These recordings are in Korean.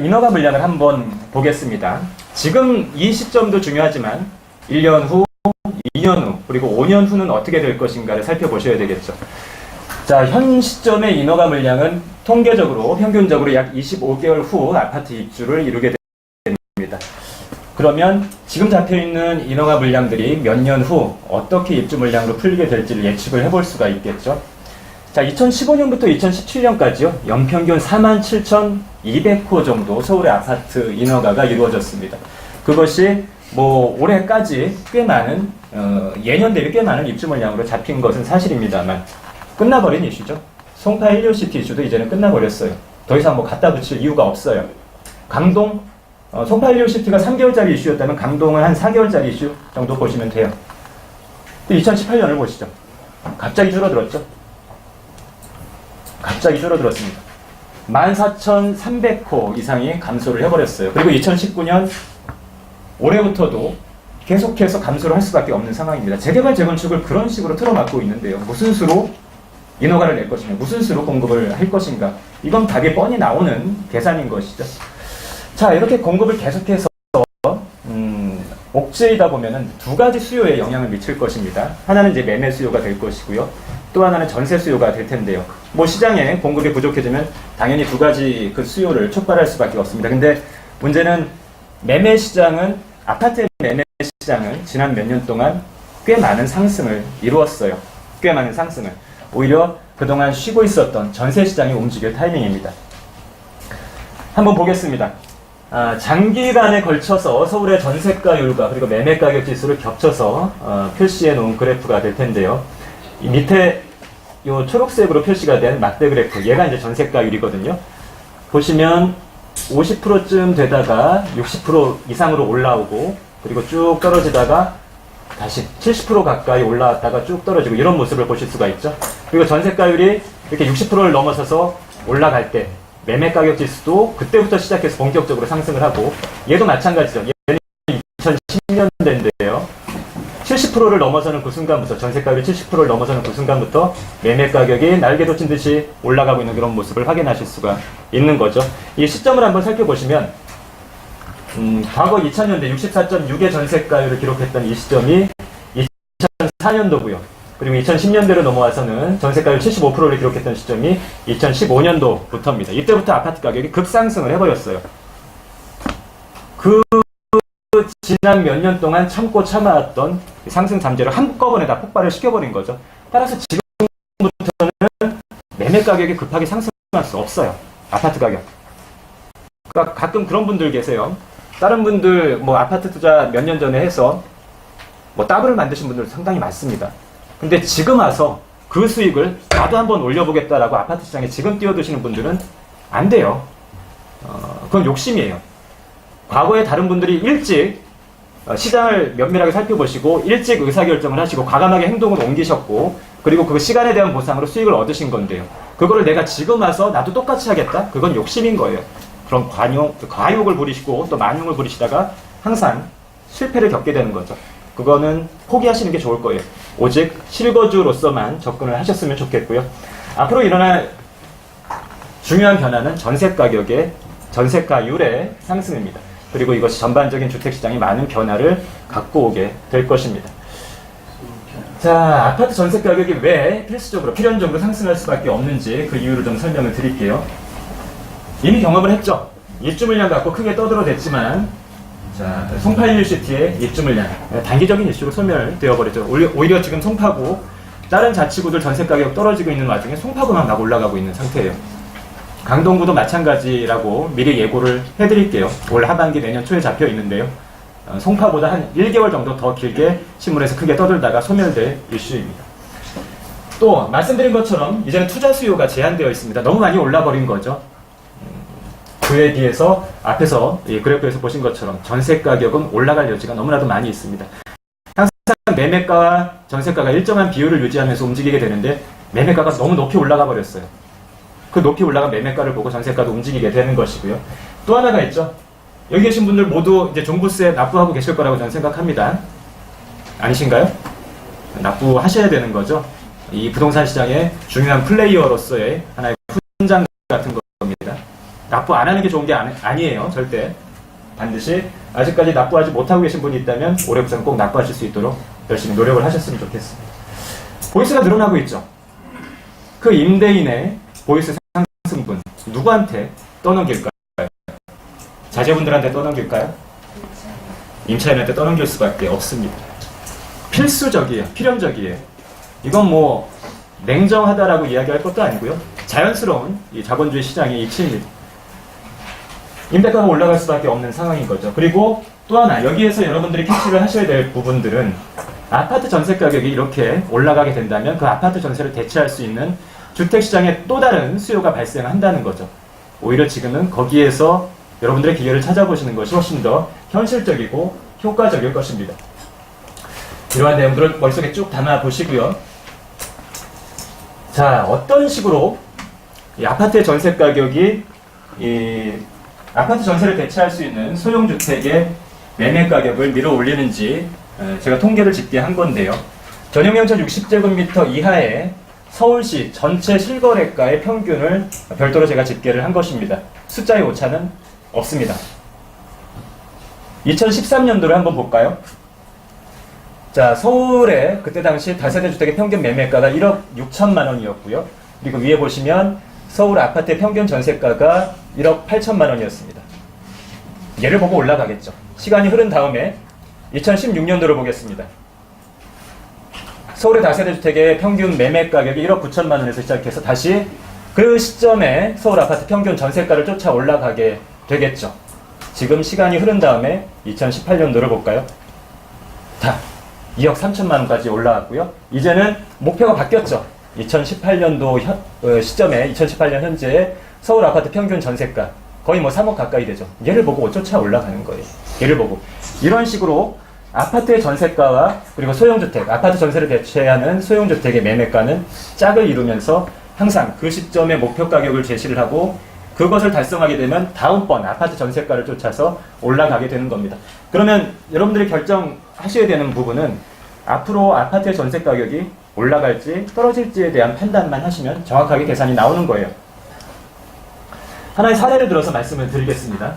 인허가 물량을 한번 보겠습니다. 지금 이 시점도 중요하지만 1년 후, 2년 후, 그리고 5년 후는 어떻게 될 것인가를 살펴보셔야 되겠죠. 자, 현 시점의 인허가 물량은 통계적으로 평균적으로 약 25개월 후 아파트 입주를 이루게 됩니다. 그러면 지금 잡혀있는 인허가 물량들이 몇 년 후 어떻게 입주 물량으로 풀리게 될지를 예측을 해볼 수가 있겠죠. 자, 2015년부터 2017년까지요. 연평균 47,200호 정도 서울의 아파트 인허가가 이루어졌습니다. 그것이 뭐 올해까지 꽤 많은 예년 대비 꽤 많은 입주 물량으로 잡힌 것은 사실입니다만 끝나버린 이슈죠. 송파 헬리오시티 이슈도 이제는 끝나버렸어요. 더 이상 뭐 갖다 붙일 이유가 없어요. 강동 송파 헬리오시티가 3개월짜리 이슈였다면 강동은 한 4개월짜리 이슈 정도 보시면 돼요. 2018년을 보시죠. 갑자기 줄어들었죠. 갑자기 줄어들었습니다. 14,300호 이상이 감소를 해버렸어요. 그리고 2019년 올해부터도 계속해서 감소를 할 수밖에 없는 상황입니다. 재개발, 재건축을 그런 식으로 틀어막고 있는데요. 무슨 수로 인허가를 낼 것인가, 무슨 수로 공급을 할 것인가, 이건 답이 뻔히 나오는 계산인 것이죠. 자, 이렇게 공급을 계속해서 억제이다 보면은 두 가지 수요에 영향을 미칠 것입니다. 하나는 이제 매매 수요가 될 것이고요. 또 하나는 전세 수요가 될 텐데요. 뭐 시장에 공급이 부족해지면 당연히 두 가지 그 수요를 촉발할 수밖에 없습니다. 근데 문제는 매매 시장은, 아파트의 매매 시장은 지난 몇 년 동안 꽤 많은 상승을 이루었어요. 꽤 많은 상승을. 오히려 그동안 쉬고 있었던 전세 시장이 움직일 타이밍입니다. 한번 보겠습니다. 장기간에 걸쳐서 서울의 전세가율과 그리고 매매가격 지수를 겹쳐서 표시해 놓은 그래프가 될 텐데요. 이 밑에 요 초록색으로 표시가 된 막대 그래프, 얘가 이제 전세가율이거든요. 보시면 50%쯤 되다가 60% 이상으로 올라오고, 그리고 쭉 떨어지다가 다시 70% 가까이 올라왔다가 쭉 떨어지고, 이런 모습을 보실 수가 있죠. 그리고 전세가율이 이렇게 60%를 넘어서서 올라갈 때 매매 가격 지수도 그때부터 시작해서 본격적으로 상승을 하고, 얘도 마찬가지죠. 얘는 2010년대인데요. 70%를 넘어서는 그 순간부터, 전세가율이 70%를 넘어서는 그 순간부터 매매 가격이 날개 돋친 듯이 올라가고 있는 그런 모습을 확인하실 수가 있는 거죠. 이 시점을 한번 살펴보시면 과거 2000년대 64.6의 전세가율을 기록했던 이 시점이 2004년도고요. 그리고 2010년대로 넘어와서는 전세가율 75%를 기록했던 시점이 2015년도부터입니다. 이때부터 아파트 가격이 급상승을 해버렸어요. 그 지난 몇 년 동안 참고 참아왔던 상승 잠재를 한꺼번에 다 폭발을 시켜버린 거죠. 따라서 지금부터는 매매 가격이 급하게 상승할 수 없어요. 아파트 가격. 그러니까 가끔 그런 분들 계세요. 다른 분들 뭐 아파트 투자 몇 년 전에 해서 뭐 더블을 만드신 분들 상당히 많습니다. 근데 지금 와서 그 수익을 나도 한번 올려보겠다라고 아파트 시장에 지금 뛰어드시는 분들은 안 돼요. 그건 욕심이에요. 과거에 다른 분들이 일찍 시장을 면밀하게 살펴보시고 일찍 의사결정을 하시고 과감하게 행동을 옮기셨고, 그리고 그 시간에 대한 보상으로 수익을 얻으신 건데요. 그거를 내가 지금 와서 나도 똑같이 하겠다? 그건 욕심인 거예요. 그런 과욕을 부리시고 또 만용을 부리시다가 항상 실패를 겪게 되는 거죠. 그거는 포기하시는 게 좋을 거예요. 오직 실거주로서만 접근을 하셨으면 좋겠고요. 앞으로 일어날 중요한 변화는 전세가격의, 전세가율의 상승입니다. 그리고 이것이 전반적인 주택시장에 많은 변화를 갖고 오게 될 것입니다. 자, 아파트 전세가격이 왜 필수적으로, 필연적으로 상승할 수밖에 없는지 그 이유를 좀 설명을 드릴게요. 이미 경험을 했죠. 입주 물량 갖고 크게 떠들어댔지만, 자, 송파 헬리오시티의 입주 물량, 단기적인 이슈로 소멸되어 버렸죠. 오히려 지금 송파구, 다른 자치구들 전세가격 떨어지고 있는 와중에 송파구만 막 올라가고 있는 상태예요. 강동구도 마찬가지라고 미리 예고를 해드릴게요. 올 하반기 내년 초에 잡혀 있는데요. 송파보다 한 1개월 정도 더 길게 신문에서 크게 떠들다가 소멸될 이슈입니다. 또 말씀드린 것처럼 이제는 투자 수요가 제한되어 있습니다. 너무 많이 올라버린 거죠. 그에 비해서 앞에서 그래프에서 보신 것처럼 전세 가격은 올라갈 여지가 너무나도 많이 있습니다. 항상 매매가와 전세가가 일정한 비율을 유지하면서 움직이게 되는데 매매가가 너무 높이 올라가 버렸어요. 그 높이 올라간 매매가를 보고 전세가도 움직이게 되는 것이고요. 또 하나가 있죠. 여기 계신 분들 모두 이제 종부세 납부하고 계실 거라고 저는 생각합니다. 아니신가요? 납부하셔야 되는 거죠. 이 부동산 시장의 중요한 플레이어로서의 하나의 훈장 같은 겁니다. 납부 안 하는 게 좋은 게 아니에요. 절대. 반드시 아직까지 납부하지 못하고 계신 분이 있다면 올해부터는 꼭 납부하실 수 있도록 열심히 노력을 하셨으면 좋겠습니다. 보이스가 늘어나고 있죠. 그 임대인의 보이스 상승분 누구한테 떠넘길까요? 자제분들한테 떠넘길까요? 임차인한테 떠넘길 수밖에 없습니다. 필수적이에요. 필연적이에요. 이건 뭐 냉정하다라고 이야기할 것도 아니고요. 자연스러운 이 자본주의 시장의 이치입니다. 임대가가 올라갈 수밖에 없는 상황인 거죠. 그리고 또 하나 여기에서 여러분들이 캐치를 하셔야 될 부분들은 아파트 전세 가격이 이렇게 올라가게 된다면 그 아파트 전세를 대체할 수 있는 주택시장에 또 다른 수요가 발생한다는 거죠. 오히려 지금은 거기에서 여러분들의 기회를 찾아보시는 것이 훨씬 더 현실적이고 효과적일 것입니다. 이러한 내용들을 머릿속에 쭉 담아 보시고요. 자, 어떤 식으로 이 아파트의 전세 가격이 이 아파트 전세를 대체할 수 있는 소형주택의 매매 가격을 밀어 올리는지 제가 통계를 집계 한 건데요. 전용면적 60제곱미터 이하의 서울시 전체 실거래가의 평균을 별도로 제가 집계를 한 것입니다. 숫자의 오차는 없습니다. 2013년도를 한번 볼까요? 자, 서울의 그때 당시 다세대 주택의 평균 매매가가 1억 6천만 원이었고요. 그리고 위에 보시면 서울 아파트의 평균 전세가가 1억 8천만 원이었습니다. 얘를 보고 올라가겠죠. 시간이 흐른 다음에 2016년도를 보겠습니다. 서울의 다세대 주택의 평균 매매 가격이 1억 9천만 원에서 시작해서 다시 그 시점에 서울 아파트 평균 전세가를 쫓아 올라가게 되겠죠. 지금 시간이 흐른 다음에 2018년도를 볼까요? 다 2억 3천만 원까지 올라왔고요. 이제는 목표가 바뀌었죠. 2018년도 시점에 2018년 현재 서울 아파트 평균 전세가 거의 뭐 3억 가까이 되죠. 얘를 보고 쫓아 올라가는 거예요. 얘를 보고 이런 식으로 아파트의 전세가와 그리고 소형주택, 아파트 전세를 대체하는 소형주택의 매매가는 짝을 이루면서 항상 그 시점의 목표 가격을 제시를 하고 그것을 달성하게 되면 다음번 아파트 전세가를 쫓아서 올라가게 되는 겁니다. 그러면 여러분들이 결정하셔야 되는 부분은 앞으로 아파트의 전세 가격이 올라갈지 떨어질지에 대한 판단만 하시면 정확하게 계산이 나오는 거예요. 하나의 사례를 들어서 말씀을 드리겠습니다.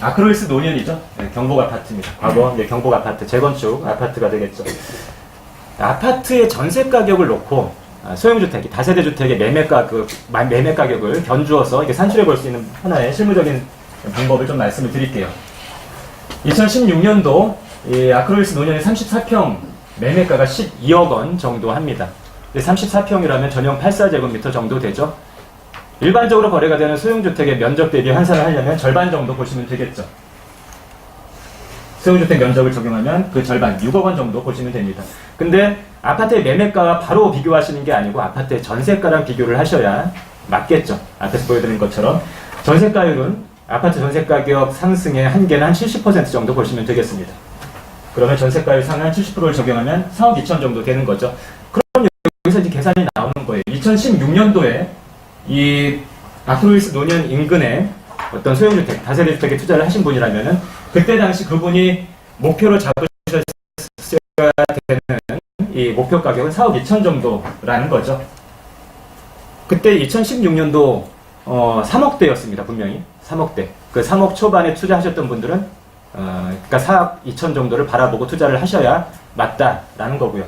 아크로이스 노년이죠. 네, 경복 아파트입니다. 과거 경복 아파트, 재건축 아파트가 되겠죠. 아파트의 전세 가격을 놓고 소형주택, 다세대 주택의 매매 가격을 견주어서 이게 산출해 볼 수 있는 하나의 실무적인 방법을 좀 말씀을 드릴게요. 2016년도 이 아크로이스 노년의 34평 매매가가 12억 원 정도 합니다. 34평이라면 전용 84제곱미터 정도 되죠. 일반적으로 거래가 되는 소형주택의 면적 대비 환산을 하려면 절반 정도 보시면 되겠죠. 소형주택 면적을 적용하면 그 절반, 6억 원 정도 보시면 됩니다. 근데 아파트의 매매가와 바로 비교하시는 게 아니고 아파트의 전세가랑 비교를 하셔야 맞겠죠. 앞에서 보여드린 것처럼 전세가율은 아파트 전세가격 상승의 한계는 한 70% 정도 보시면 되겠습니다. 그러면 전세가율 상한 70%를 적용하면 4억 2천 정도 되는 거죠. 그럼 여기서 이제 계산이 나오는 거예요. 2016년도에 이 아크로이스 노년 인근에 어떤 소형주택, 다세대 주택에 투자를 하신 분이라면은 그때 당시 그분이 목표로 잡으셨어야 되는 이 목표 가격은 4억 2천 정도라는 거죠. 그때 2016년도 3억대였습니다. 분명히 3억대. 그 3억 초반에 투자하셨던 분들은 그러니까 4억 2천 정도를 바라보고 투자를 하셔야 맞다라는 거고요.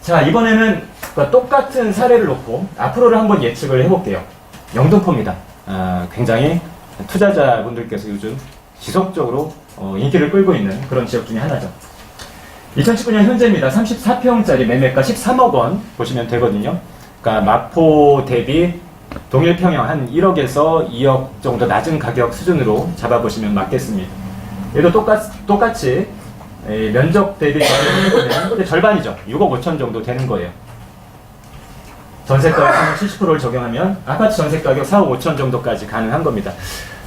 자, 이번에는 똑같은 사례를 놓고 앞으로를 한번 예측을 해볼게요. 영등포입니다. 굉장히 투자자분들께서 요즘 지속적으로 인기를 끌고 있는 그런 지역 중에 하나죠. 2019년 현재입니다. 34평짜리 매매가 13억 원 보시면 되거든요. 그러니까 마포 대비 동일평형 한 1억에서 2억 정도 낮은 가격 수준으로 잡아보시면 맞겠습니다. 얘도 똑같이 면적 대비 근데 절반이죠. 6억 5천 정도 되는 거예요. 전세가율 70%를 적용하면 아파트 전세가격 4억 5천 정도까지 가능한 겁니다.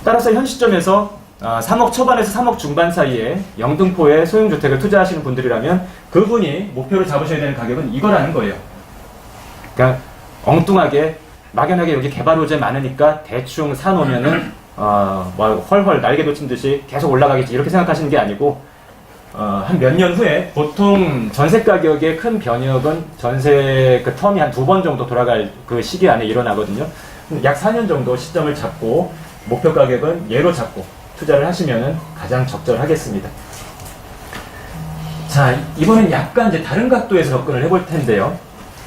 따라서 현 시점에서 3억 초반에서 3억 중반 사이에 영등포에 소형주택을 투자하시는 분들이라면 그분이 목표를 잡으셔야 되는 가격은 이거라는 거예요. 그러니까 엉뚱하게 막연하게 여기 개발 호재 많으니까 대충 사놓으면은 헐헐 날개 놓친 듯이 계속 올라가겠지 이렇게 생각하시는 게 아니고 한 몇 년 후에 보통 전세 가격의 큰 변혁은 전세 그 텀이 한 2번 정도 돌아갈 그 시기 안에 일어나거든요. 약 4년 정도 시점을 잡고 목표 가격은 예로 잡고 투자를 하시면 가장 적절하겠습니다. 자, 이번엔 약간 이제 다른 각도에서 접근을 해볼 텐데요.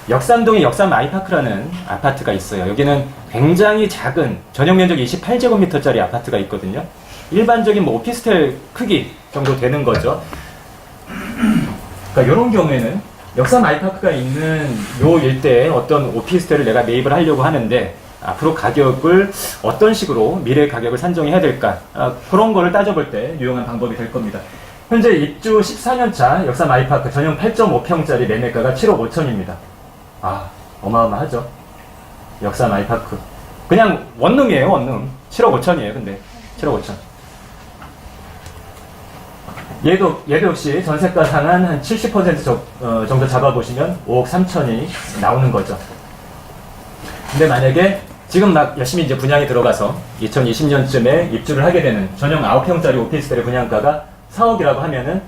역삼동에 역삼 아이파크라는 아파트가 있어요. 여기는 굉장히 작은 전용 면적이 28제곱미터짜리 아파트가 있거든요. 일반적인 뭐 오피스텔 크기 정도 되는 거죠. 그러니까 이런 경우에는 역삼 아이파크가 있는 요 일대에 어떤 오피스텔을 내가 매입을 하려고 하는데 앞으로 가격을 어떤 식으로 미래 가격을 산정해야 될까, 그런 거를 따져볼 때 유용한 방법이 될 겁니다. 현재 입주 14년차 역삼 아이파크 전용 8.5평짜리 매매가가 7억 5천입니다. 어마어마하죠. 역삼 아이파크. 그냥 원룸이에요, 원룸. 7억 5천이에요, 근데. 7억 5천. 얘도 역시 전세가 상한 한 70% 정도 잡아보시면 5억 3천이 나오는 거죠. 근데 만약에 지금 막 열심히 이제 분양이 들어가서 2020년쯤에 입주를 하게 되는 전용 9평짜리 오피스텔의 분양가가 4억이라고 하면은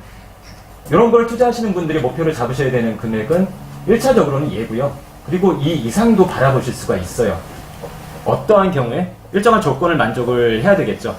이런 걸 투자하시는 분들이 목표를 잡으셔야 되는 금액은 1차적으로는 얘고요. 그리고 이 이상도 바라보실 수가 있어요. 어떠한 경우에 일정한 조건을 만족을 해야 되겠죠.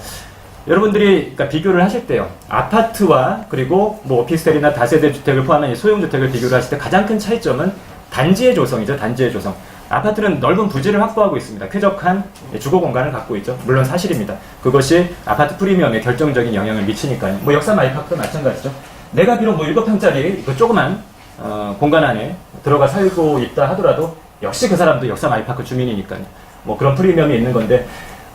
여러분들이 그러니까 비교를 하실 때요. 아파트와 그리고 뭐 오피스텔이나 다세대 주택을 포함한 소형주택을 비교를 하실 때 가장 큰 차이점은 단지의 조성이죠. 단지의 조성. 아파트는 넓은 부지를 확보하고 있습니다. 쾌적한 주거 공간을 갖고 있죠. 물론 사실입니다. 그것이 아파트 프리미엄에 결정적인 영향을 미치니까요. 뭐 역삼 아이파크도 마찬가지죠. 내가 비록 뭐 7평짜리 그 조그만 공간 안에 들어가 살고 있다 하더라도 역시 그 사람도 역삼 아이파크 주민이니까요. 뭐 그런 프리미엄이 있는 건데,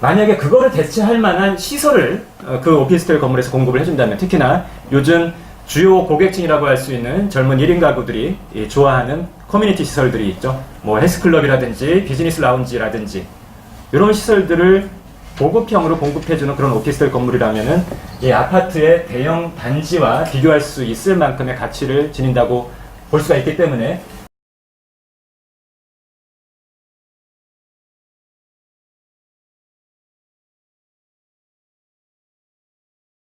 만약에 그거를 대체할 만한 시설을 그 오피스텔 건물에서 공급을 해준다면, 특히나 요즘 주요 고객층이라고 할 수 있는 젊은 1인 가구들이 좋아하는 커뮤니티 시설들이 있죠. 뭐 헬스클럽이라든지 비즈니스 라운지라든지 이런 시설들을 고급형으로 공급해주는 그런 오피스텔 건물이라면은 이 아파트의 대형 단지와 비교할 수 있을 만큼의 가치를 지닌다고 볼 수가 있기 때문에